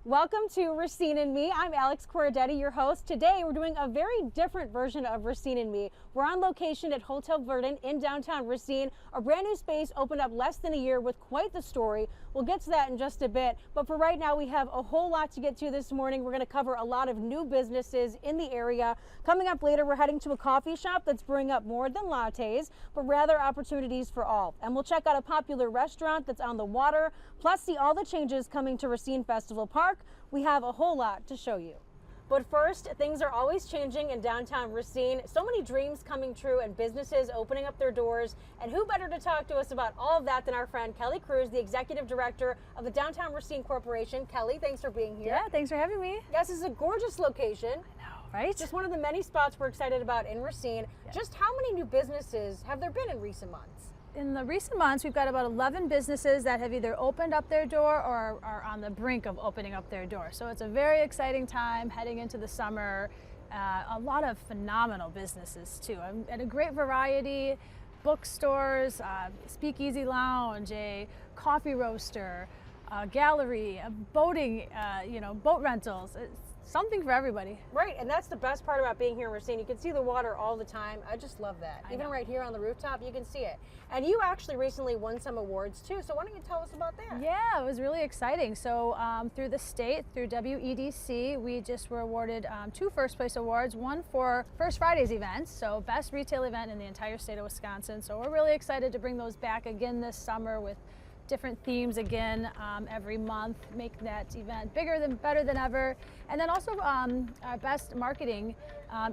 Welcome to Racine Me. I'm Alex Corradetti, your host. Today we're doing a very different version of Racine Me. We're on location at Hotel Verdant in downtown Racine. A brand new space opened up less than a year with quite the story. We'll get to that in just a bit, but for right now we have a whole lot to get to this morning. We're going to cover a lot of new businesses in the area. Coming up later, we're heading to a coffee shop that's brewing up more than lattes, but rather opportunities for all. And we'll check out a popular restaurant that's on the water, plus see all the changes coming to Racine Festival Park. We have a whole lot to show you. But first, things are always changing in downtown Racine. So many dreams coming true and businesses opening up their doors. And who better to talk to us about all of that than our friend Kelly Cruz, the Executive Director of the Downtown Racine Corporation. Kelly, thanks for being here. Yeah, thanks for having me. Yes, this is a gorgeous location. I know, right? Just one of the many spots we're excited about in Racine. Yeah. Just how many new businesses have there been in recent months? In the recent months, we've got about 11 businesses that have either opened up their door or are on the brink of opening up their door. So it's a very exciting time heading into the summer. A lot of phenomenal businesses too, and a great variety. Bookstores, speakeasy lounge, a coffee roaster, a gallery, a boating, boat rentals. It's something for everybody. Right, and that's the best part about being here in Racine. You can see the water all the time. I just love that. Even right here on the rooftop, you can see it. And you actually recently won some awards too, so why don't you tell us about that? Yeah, it was really exciting. So through the state, through WEDC, we just were awarded 2 first place awards, one for First Friday's event, so best retail event in the entire state of Wisconsin. So we're really excited to bring those back again this summer with different themes again every month, make that event better than ever. And then also our best marketing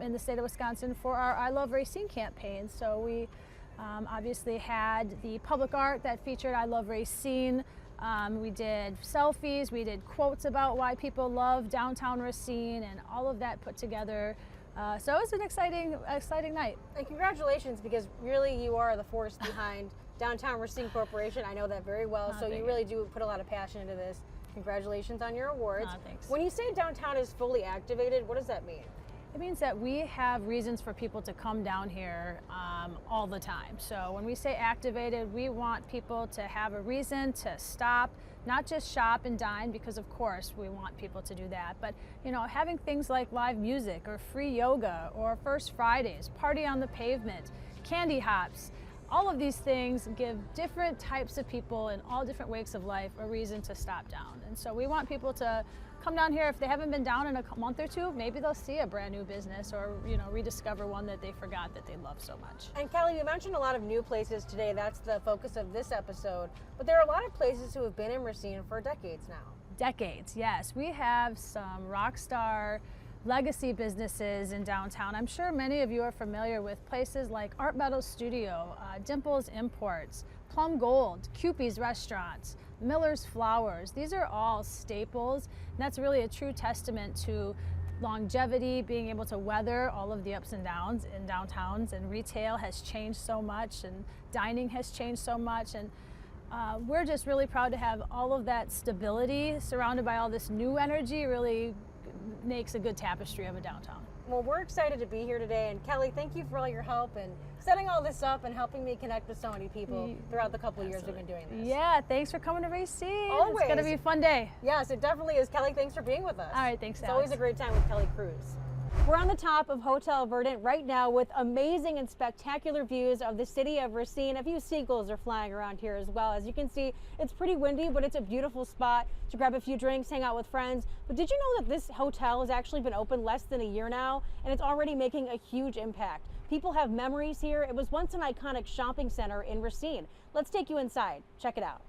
in the state of Wisconsin for our I Love Racine campaign. So we obviously had the public art that featured I Love Racine. We did selfies, we did quotes about why people love downtown Racine, and all of that put together. So it was an exciting night. And congratulations, because really you are the force behind Downtown Racine Corporation. I know that very well, so you really do put a lot of passion into this. Congratulations on your awards. Thanks. When you say downtown is fully activated, what does that mean? It means that we have reasons for people to come down here all the time. So when we say activated, we want people to have a reason to stop, not just shop and dine, because of course we want people to do that, but having things like live music or free yoga or First Fridays, party on the pavement, candy hops. All of these things give different types of people in all different walks of life a reason to stop down. And so we want people to come down here. If they haven't been down in a month or two, maybe they'll see a brand new business or rediscover one that they forgot that they love so much. And Kelly, you mentioned a lot of new places today. That's the focus of this episode. But there are a lot of places who have been in Racine for decades now. Decades, yes. We have some rock star legacy businesses in downtown. I'm sure many of you are familiar with places like Art Meadows Studio, Dimples Imports, Plum Gold, Cupid's Restaurants, Miller's Flowers. These are all staples, and that's really a true testament to longevity, being able to weather all of the ups and downs in downtowns, and retail has changed so much, and dining has changed so much, and we're just really proud to have all of that stability surrounded by all this new energy. Really makes a good tapestry of a downtown. Well, we're excited to be here today, and Kelly, thank you for all your help and setting all this up and helping me connect with so many people throughout the couple of years we've been doing this. Yeah, thanks for coming to Racine. Always. It's going to be a fun day. Yes, it definitely is. Kelly, thanks for being with us. All right, thanks, It's Alex. always a great time with Kelly Cruz. We're on the top of Hotel Verdant right now with amazing and spectacular views of the city of Racine. A few seagulls are flying around here as well. As you can see, it's pretty windy, but it's a beautiful spot to grab a few drinks, hang out with friends. But did you know that this hotel has actually been open less than a year now, and it's already making a huge impact? People have memories here. It was once an iconic shopping center in Racine. Let's take you inside. Check it out.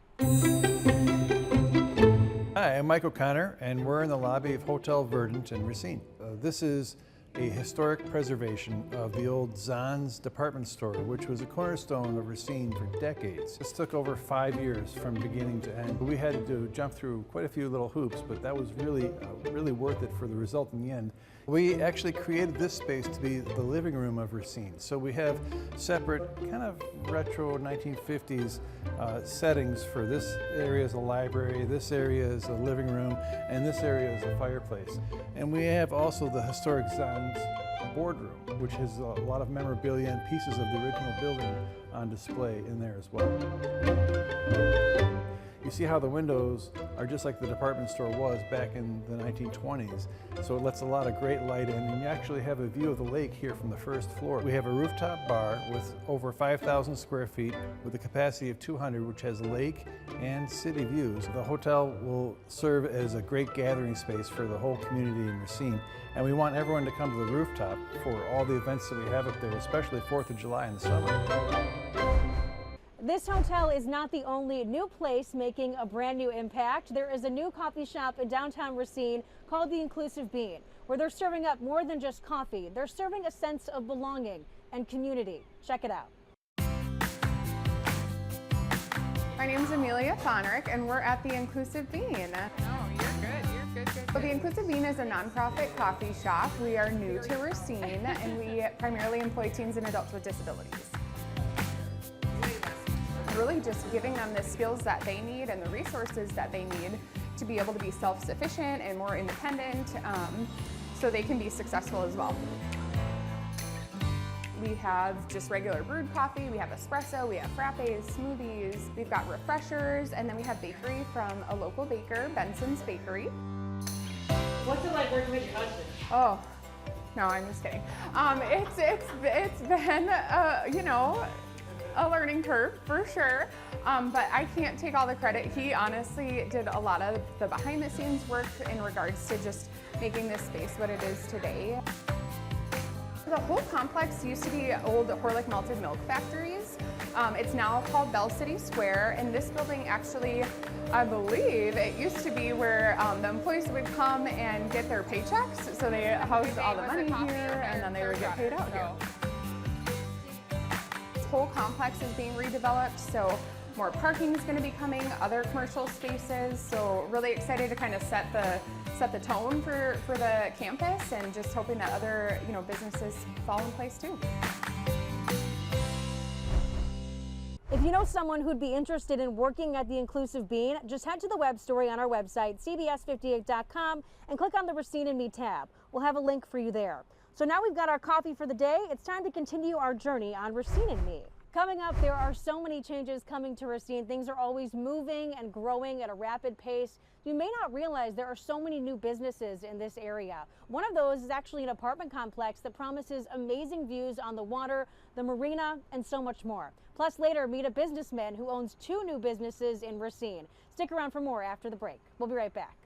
Hi, I'm Mike O'Connor, and we're in the lobby of Hotel Verdant in Racine. This is a historic preservation of the old Zahn's department store, which was a cornerstone of Racine for decades. This took over 5 years from beginning to end. We had to jump through quite a few little hoops, but that was really worth it for the result in the end. We actually created this space to be the living room of Racine. So we have separate kind of retro 1950s settings for this area is a library, this area is a living room, and this area is a fireplace. And we have also the historic Zahn's boardroom, which has a lot of memorabilia and pieces of the original building on display in there as well. You see how the windows are just like the department store was back in the 1920s. So it lets a lot of great light in, and you actually have a view of the lake here from the first floor. We have a rooftop bar with over 5,000 square feet with a capacity of 200, which has lake and city views. The hotel will serve as a great gathering space for the whole community in Racine, and we want everyone to come to the rooftop for all the events that we have up there, especially 4th of July in the summer. This hotel is not the only new place making a brand new impact. There is a new coffee shop in downtown Racine called the Inclusive Bean, where they're serving up more than just coffee. They're serving a sense of belonging and community. Check it out. My name is Amelia Fonrick, and we're at the Inclusive Bean. No, you're good. So the Inclusive Bean is a nonprofit coffee shop. We are new to Racine, and we primarily employ teens and adults with disabilities. Really just giving them the skills that they need and the resources that they need to be able to be self-sufficient and more independent, so they can be successful as well. We have just regular brewed coffee, we have espresso, we have frappes, smoothies, we've got refreshers, and then we have bakery from a local baker, Benson's Bakery. What's it like working with your husband? Oh, no, I'm just kidding. It's been, you know, a learning curve for sure, but I can't take all the credit. He honestly did a lot of the behind the scenes work in regards to just making this space what it is today. The whole complex used to be old Horlick malted milk factories. It's now called Bell City Square, and this building actually, I believe, it used to be where the employees would come and get their paychecks, so they housed all the money here, and then they would get paid out here. This whole complex is being redeveloped, so more parking is going to be coming, other commercial spaces, so really excited to kind of set the tone for the campus, and just hoping that other businesses fall in place too. If you know someone who'd be interested in working at the Inclusive Bean, just head to the web story on our website, cbs58.com, and click on the Racine Me tab. We'll have a link for you there. So now we've got our coffee for the day. It's time to continue our journey on Racine Me. Coming up, there are so many changes coming to Racine. Things are always moving and growing at a rapid pace. You may not realize there are so many new businesses in this area. One of those is actually an apartment complex that promises amazing views on the water, the marina, and so much more. Plus, later, meet a businessman who owns 2 new businesses in Racine. Stick around for more after the break. We'll be right back.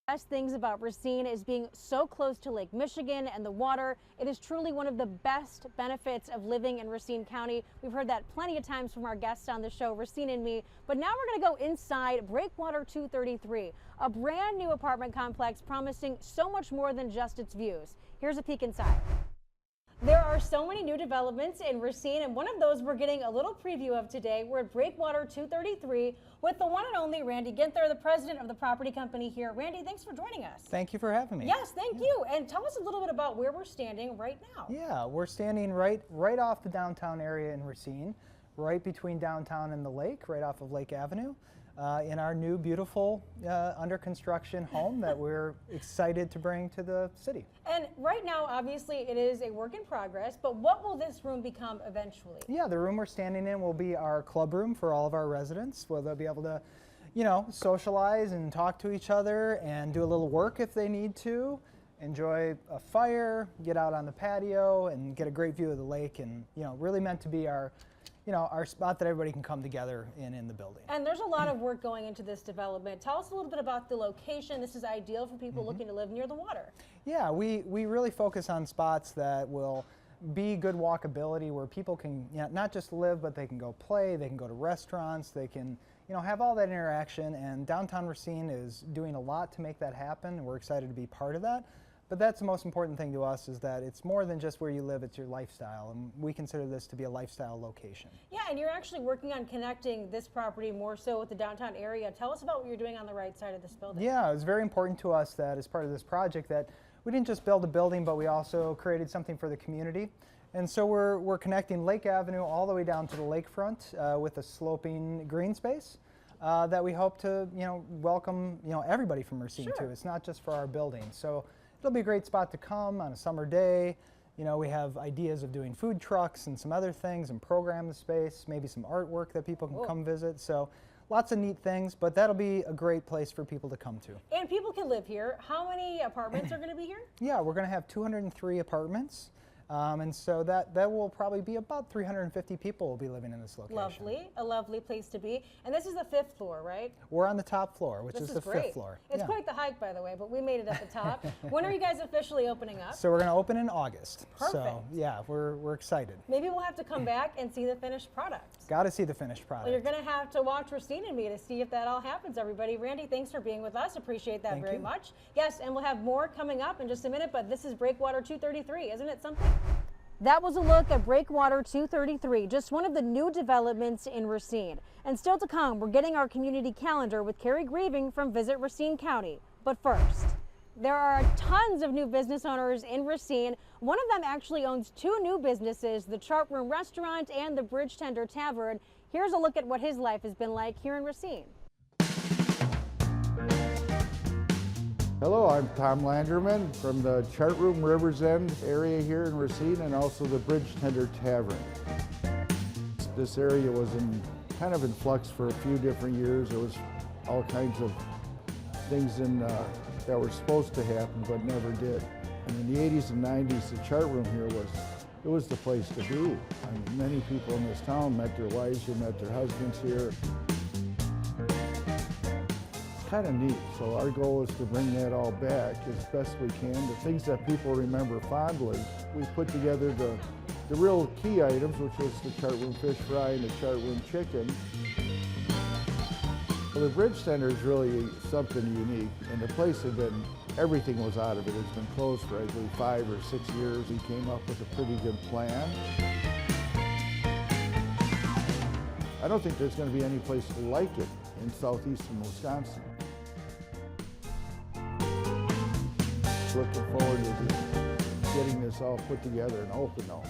Best things about Racine is being so close to Lake Michigan and the water. It is truly one of the best benefits of living in Racine County. We've heard that plenty of times from our guests on the show, Racine Me. But now we're going to go inside Breakwater 233, a brand new apartment complex promising so much more than just its views. Here's a peek inside. There are so many new developments in Racine, and one of those we're getting a little preview of today. We're at Breakwater 233 with the one and only Randy Ginther, the president of the property company here. Randy, thanks for joining us. Thank you for having me. Yes, thank you. And tell us a little bit about where we're standing right now. Yeah, we're standing right off the downtown area in Racine, right between downtown and the lake, right off of Lake Avenue. In our new, beautiful, under construction home that we're excited to bring to the city. And right now, obviously, it is a work in progress, but what will this room become eventually? Yeah, the room we're standing in will be our club room for all of our residents, where they'll be able to, socialize and talk to each other and do a little work if they need to, enjoy a fire, get out on the patio, and get a great view of the lake, and, really meant to be our spot that everybody can come together in the building. And there's a lot of work going into this development. Tell us a little bit about the location. This is ideal for people looking to live near the water. Yeah, we really focus on spots that will be good walkability, where people can not just live, but they can go play, they can go to restaurants, they can have all that interaction, and downtown Racine is doing a lot to make that happen, and we're excited to be part of that. But that's the most important thing to us, is that it's more than just where you live, it's your lifestyle, and we consider this to be a lifestyle location. Yeah, and you're actually working on connecting this property more so with the downtown area. Tell us about what you're doing on the right side of this building. Yeah, it was very important to us that as part of this project that we didn't just build a building, but we also created something for the community. And so we're connecting Lake Avenue all the way down to the lakefront with a sloping green space that we hope to welcome everybody from Racine to. It's not just for our building. So it'll be a great spot to come on a summer day, You know, we have ideas of doing food trucks and some other things and program the space, maybe some artwork that people can come visit. So lots of neat things, but that'll be a great place for people to come to. And people can live here. How many apartments are going to be here? Yeah, we're going to have 203 apartments. And so that will probably be about 350 people will be living in this location. Lovely, a lovely place to be. And this is the 5th floor, right? We're on the top floor, which This is the great. 5th floor. It's quite the hike, by the way, but we made it at the top. When are you guys officially opening up? So we're going to open in August. Perfect. So yeah, we're excited. Maybe we'll have to come back and see the finished product. Got to see the finished product. Well, you're going to have to watch Racine and Me to see if that all happens, everybody. Randy, thanks for being with us. Appreciate that Thank very you. much. Yes, and we'll have more coming up in just a minute, but this is Breakwater 233, isn't it something? That was a look at Breakwater 233, just one of the new developments in Racine. And still to come, we're getting our community calendar with Carrie Grieving from Visit Racine County. But first, there are tons of new business owners in Racine. One of them actually owns 2 new businesses, the Chart Room Restaurant and the Bridge Tender Tavern. Here's a look at what his life has been like here in Racine. Hello, I'm Tom Landerman from the Chart Room Rivers End area here in Racine and also the Bridge Tender Tavern. This area was kind of in flux for a few different years. There was all kinds of things that were supposed to happen but never did. And in the 80s and 90s, the Chart Room here was the place to be. I mean, many people in this town met their wives here, met their husbands here. Kind of neat. So our goal is to bring that all back as best we can. The things that people remember fondly. We put together the real key items, which was the Chart Room fish fry and the Chart Room chicken. Well, the Bridge Tender is really something unique, and the place had been, everything was out of it. It's been closed for, I believe, 5 or 6 years. We came up with a pretty good plan. I don't think there's going to be any place like it in southeastern Wisconsin. Looking forward to just getting this all put together and open now.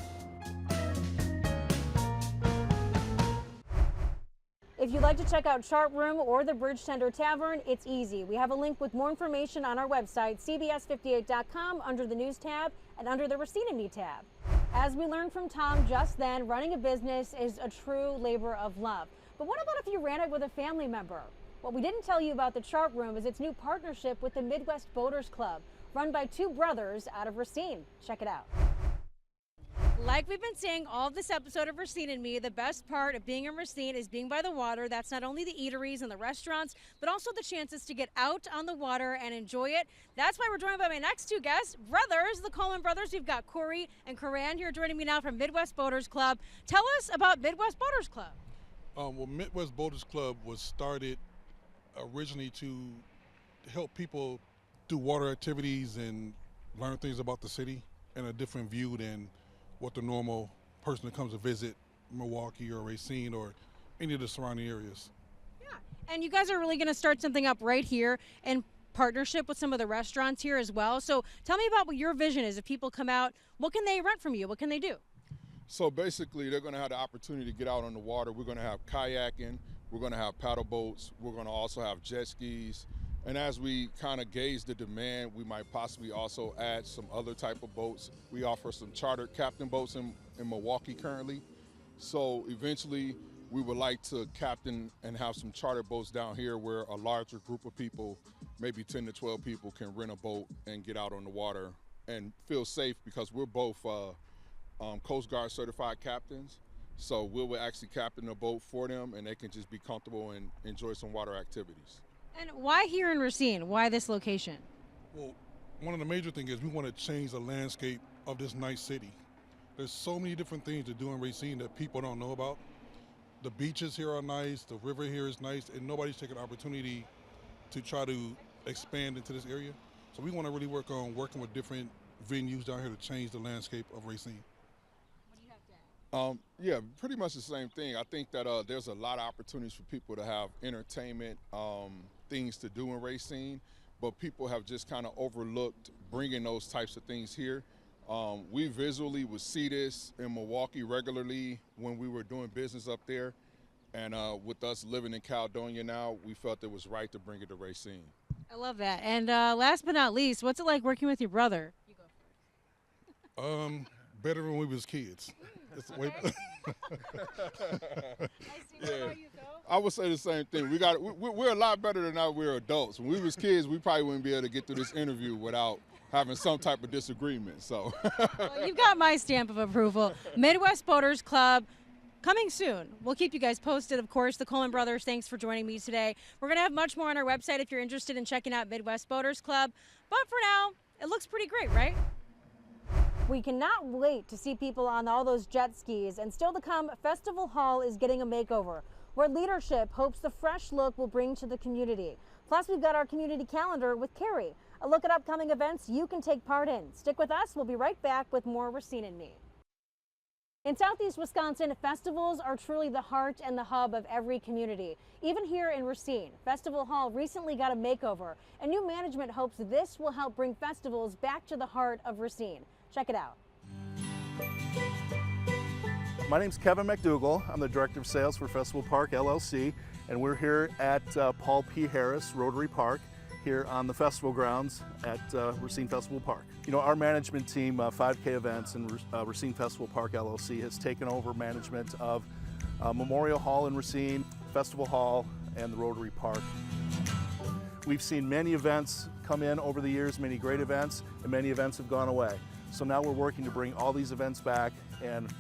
If you'd like to check out Chart Room or the Bridge Tender Tavern, it's easy. We have a link with more information on our website, cbs58.com, under the News tab and under the Racine Me tab. As we learned from Tom just then, running a business is a true labor of love. But what about if you ran it with a family member? What we didn't tell you about the Chart Room is its new partnership with the Midwest Boaters Club, run by 2 brothers out of Racine. Check it out. Like we've been saying all this episode of Racine and Me, the best part of being in Racine is being by the water. That's not only the eateries and the restaurants, but also the chances to get out on the water and enjoy it. That's why we're joined by my next 2 guests, brothers, the Coleman brothers. We've got Corey and Coran here joining me now from Midwest Boaters Club. Tell us about Midwest Boaters Club. Well, Midwest Boaters Club was started originally to help people do water activities and learn things about the city in a different view than what the normal person that comes to visit Milwaukee or Racine or any of the surrounding areas. Yeah, and you guys are really going to start something up right here in partnership with some of the restaurants here as well. So tell me about what your vision is. If people come out, what can they rent from you? What can they do? So basically, they're going to have the opportunity to get out on the water. We're going to have kayaking. We're going to have paddle boats. We're going to also have jet skis. And as we kind of gauge the demand, we might possibly also add some other type of boats. We offer some chartered captain boats in Milwaukee currently. So eventually, we would like to captain and have some chartered boats down here where a larger group of people, maybe 10 to 12 people, can rent a boat and get out on the water and feel safe, because we're both Coast Guard certified captains. So we will actually captain a boat for them, and they can just be comfortable and enjoy some water activities. And why here in Racine? Why this location? Well, one of the major things is we want to change the landscape of this nice city. There's so many different things to do in Racine that people don't know about. The beaches here are nice, the river here is nice, and nobody's taking the opportunity to try to expand into this area. So we want to really work on working with different venues down here to change the landscape of Racine. What do you have to add? Yeah, pretty much the same thing. I think that there's a lot of opportunities for people to have entertainment, things to do in Racine, but people have just kind of overlooked bringing those types of things here. We visually would see this in Milwaukee regularly when we were doing business up there, and with us living in Caledonia now, we felt it was right to bring it to Racine. I love that. And last but not least, what's it like working with your brother? You go first. better than when we was kids. It's way Yeah. I would say the same thing. We're a lot better than now we're adults. When we was kids, we probably wouldn't be able to get through this interview without having some type of disagreement. So Well, you've got my stamp of approval. Midwest Boaters Club, coming soon. We'll keep you guys posted, of course. The Coleman Brothers, thanks for joining me today. We're going to have much more on our website if you're interested in checking out Midwest Boaters Club. But for now, it looks pretty great, right? We cannot wait to see people on all those jet skis. And still to come, Festival Hall is getting a makeover, where leadership hopes the fresh look will bring to the community. Plus, we've got our community calendar with Carrie, a look at upcoming events you can take part in. Stick with us. We'll be right back with more Racine and Me. In Southeast Wisconsin, festivals are truly the heart and the hub of every community. Even here in Racine, Festival Hall recently got a makeover, and new management hopes this will help bring festivals back to the heart of Racine. Check it out. My name's Kevin McDougall. I'm the Director of Sales for Festival Park LLC, and we're here at Paul P. Harris Rotary Park here on the festival grounds at Racine Festival Park. You know, our management team, 5K Events and Racine Festival Park LLC, has taken over management of Memorial Hall in Racine, Festival Hall, and the Rotary Park. We've seen many events come in over the years, many great events, and many events have gone away. So now we're working to bring all these events back and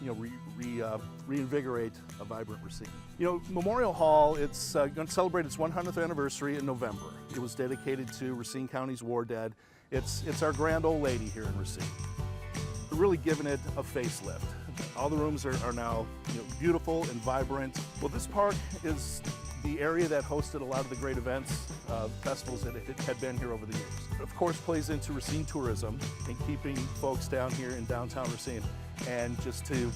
reinvigorate a vibrant Racine. You know, Memorial Hall, it's going to celebrate its 100th anniversary in November. It was dedicated to Racine County's war dead. It's our grand old lady here in Racine. We're really giving it a facelift. All the rooms are now beautiful and vibrant. Well, this park is the area that hosted a lot of the great events, festivals that had been here over the years. It of course plays into Racine tourism and keeping folks down here in downtown Racine, and just to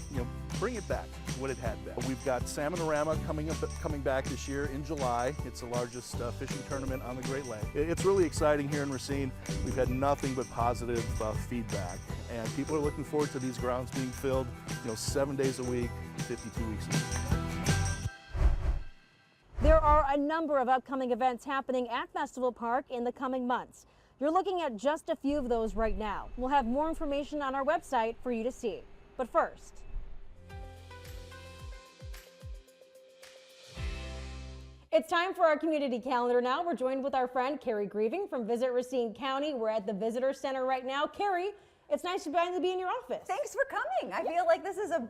bring it back to what it had been. We've got Salmonorama coming back this year in July. It's the largest fishing tournament on the Great Lake. It's really exciting here in Racine. We've had nothing but positive feedback, and people are looking forward to these grounds being filled 7 days a week, 52 weeks a year. There are a number of upcoming events happening at Festival Park in the coming months. You're looking at just a few of those right now. We'll have more information on our website for you to see. But first, it's time for our community calendar now. We're joined with our friend Carrie Grieving from Visit Racine County. We're at the Visitor Center right now. Carrie, it's nice to finally be in your office. Thanks for coming. I feel like this is a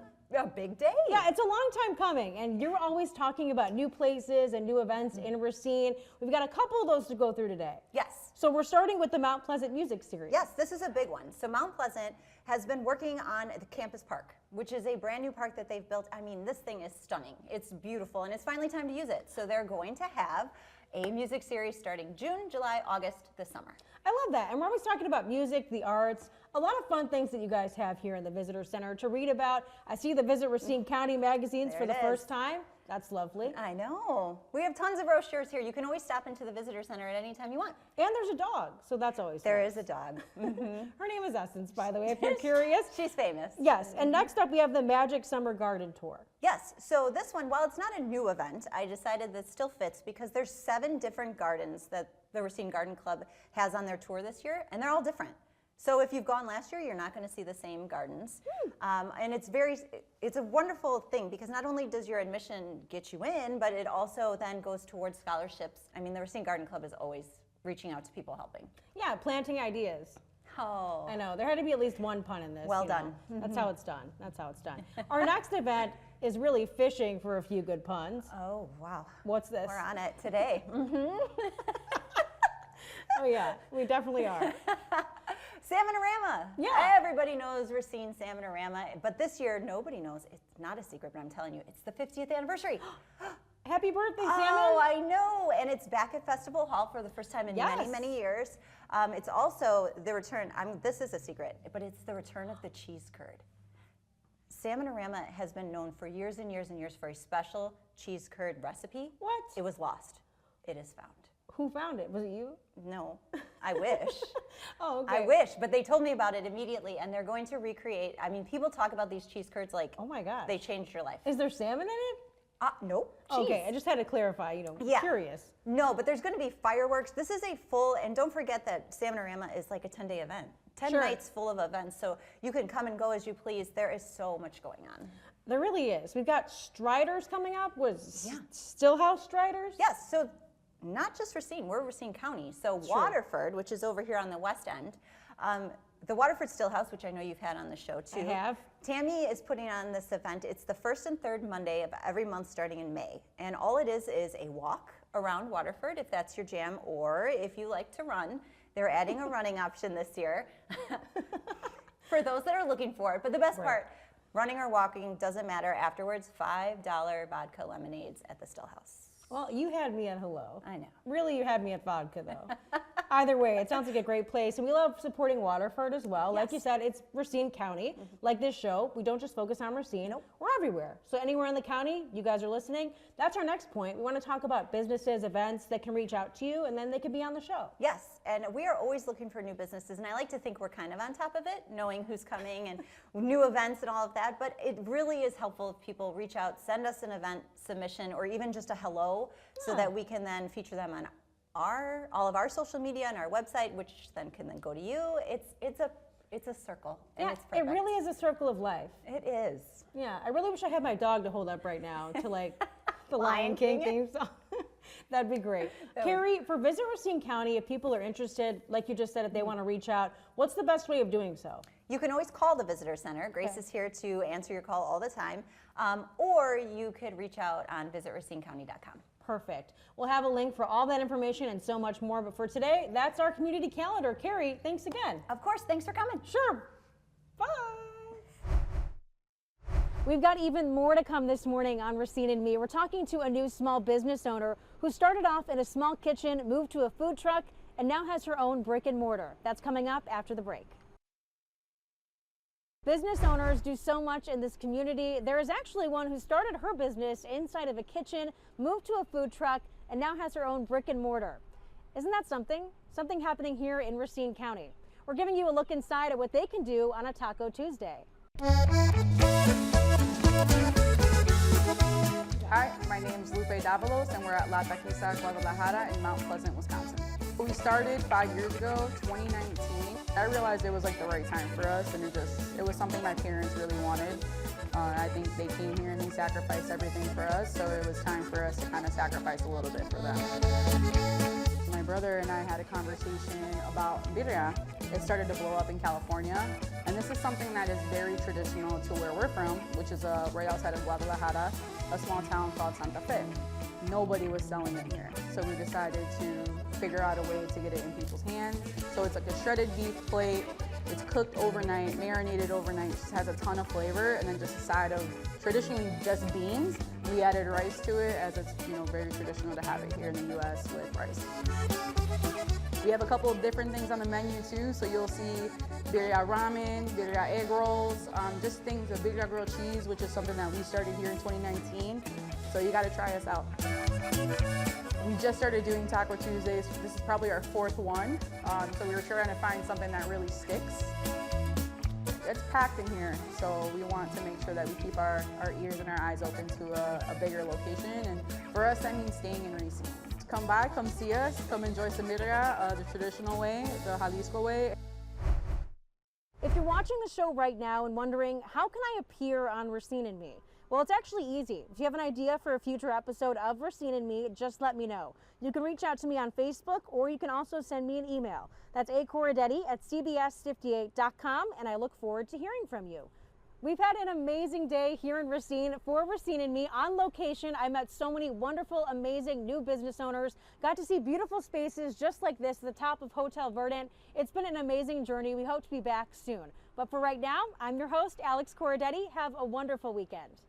big day. Yeah, it's a long time coming, and you're always talking about new places and new events in Racine. We've got a couple of those to go through today. Yes. So we're starting with the Mount Pleasant Music Series. Yes, this is a big one. So Mount Pleasant has been working on the campus park, which is a brand new park that they've built. I mean, this thing is stunning. It's beautiful, and it's finally time to use it. So they're going to have a music series starting June, July, August this summer. I love that. And we're always talking about music, the arts, a lot of fun things that you guys have here in the Visitor Center to read about. I see the Visit Racine County magazines for the first time. That's lovely. I know. We have tons of brochures here. You can always stop into the Visitor Center at any time you want. And there's a dog, so that's always There nice. is a dog. Her name is Essence, by the way, if you're curious. She's famous. Yes, and next up we have the Magic Summer Garden Tour. Yes, so this one, while it's not a new event, I decided that still fits because there's 7 different gardens that the Racine Garden Club has on their tour this year, and they're all different. So if you've gone last year, you're not going to see the same gardens. And it's a wonderful thing because not only does your admission get you in, but it also then goes towards scholarships. I mean, the Racine Garden Club is always reaching out to people helping. Yeah, planting ideas. Oh. I know, there had to be at least one pun in this. Well done. That's how it's done. That's how it's done. Our next event is really fishing for a few good puns. Oh, wow. What's this? We're on it today. Oh yeah, we definitely are. Salmonorama. Yeah. Everybody knows Racine Salmonorama, but this year nobody knows. It's not a secret, but I'm telling you, it's the 50th anniversary. Happy birthday, Salmon. Oh, I know. And it's back at Festival Hall for the first time in many, many years. It's also the return, this is a secret, but it's the return of the cheese curd. Salmonorama has been known for years and years and years for a special cheese curd recipe. What? It was lost. It is found. Who found it? Was it you? No, I wish. Oh, okay. I wish, but they told me about it immediately, and they're going to recreate. I mean, people talk about these cheese curds like, oh my gosh, they changed your life. Is there salmon in it? Nope. Okay, I just had to clarify, curious. No, but there's going to be fireworks. This is a full, and don't forget that Salmonorama is like a 10-day event. 10 Sure. nights full of events, so you can come and go as you please. There is so much going on. There really is. We've got Striders coming up. Yeah. Stillhouse Striders? Yes, so not just Racine, we're Racine County. So Waterford, which is over here on the west end, the Waterford Stillhouse, which I know you've had on the show too. I have. Tammy is putting on this event. It's the first and third Monday of every month starting in May. And all it is a walk around Waterford, if that's your jam, or if you like to run. They're adding a running option this year for those that are looking for it. But the best part, running or walking, doesn't matter. Afterwards, $5 vodka lemonades at the Stillhouse. Well, you had me at hello. I know. Really, you had me at vodka, though. Either way, it sounds like a great place. And we love supporting Waterford as well. Like you said, it's Racine County. Like this show, we don't just focus on Racine. We're everywhere. So anywhere in the county, you guys are listening, that's our next point. We want to talk about businesses, events that can reach out to you, and then they could be on the show. Yes, and we are always looking for new businesses, and I like to think we're kind of on top of it, knowing who's coming and new events and all of that, but it really is helpful if people reach out, send us an event submission, or even just a hello, so that we can then feature them on all of our social media and our website, which then can then go to you. It's a circle, and it's it perfect. really is a circle of life. It is. Yeah, I really wish I had my dog to hold up right now to like the Lion Lion King King. theme song. That'd be great. Carrie, for Visit Racine County, if people are interested, like you just said, if they want to reach out, what's the best way of doing so? You can always call the Visitor Center. Grace is here to answer your call all the time. Or you could reach out on visitracinecounty.com. Perfect. We'll have a link for all that information and so much more. But for today, that's our community calendar. Carrie, thanks again. Of course, thanks for coming. Sure. Bye. We've got even more to come this morning on Racine Me. We're talking to a new small business owner who started off in a small kitchen, moved to a food truck, and now has her own brick and mortar. That's coming up after the break. Business owners do so much in this community. There is actually one who started her business inside of a kitchen, moved to a food truck, and now has her own brick and mortar. Isn't that something? Something happening here in Racine County. We're giving you a look inside at what they can do on a Taco Tuesday. Hi, my name is Lupe Davalos, and we're at La Taquiza, Guadalajara in Mount Pleasant, Wisconsin. We started 5 years ago, 2019. I realized it was like the right time for us, and it was something my parents really wanted. I think they came here and they sacrificed everything for us, so it was time for us to kind of sacrifice a little bit for them. My brother and I had a conversation about birria. It started to blow up in California, and this is something that is very traditional to where we're from, which is right outside of Guadalajara, a small town called Santa Fe. Nobody was selling it here, so we decided to figure out a way to get it in people's hands. So it's like a shredded beef plate. It's cooked overnight, marinated overnight, just has a ton of flavor, and then just a side of traditionally just beans. We added rice to it, as it's very traditional to have it here in the U.S. with rice. We have a couple of different things on the menu too, so you'll see birria ramen, birria egg rolls, just things, the birria grilled cheese, which is something that we started here in 2019. So you got to try us out. We just started doing Taco Tuesdays. This is probably our fourth one. So we were trying to find something that really sticks. It's packed in here, so we want to make sure that we keep our ears and our eyes open to a bigger location. And for us, that means staying in Racine. Come by, come see us, come enjoy some birria, the traditional way, the Jalisco way. If you're watching the show right now and wondering, how can I appear on Racine Me? Well, it's actually easy. If you have an idea for a future episode of Racine Me, just let me know. You can reach out to me on Facebook, or you can also send me an email. That's acorradetti@cbs58.com, and I look forward to hearing from you. We've had an amazing day here in Racine for Racine Me on location. I met so many wonderful, amazing new business owners, got to see beautiful spaces just like this at the top of Hotel Verdant. It's been an amazing journey. We hope to be back soon. But for right now, I'm your host, Alex Corradetti. Have a wonderful weekend.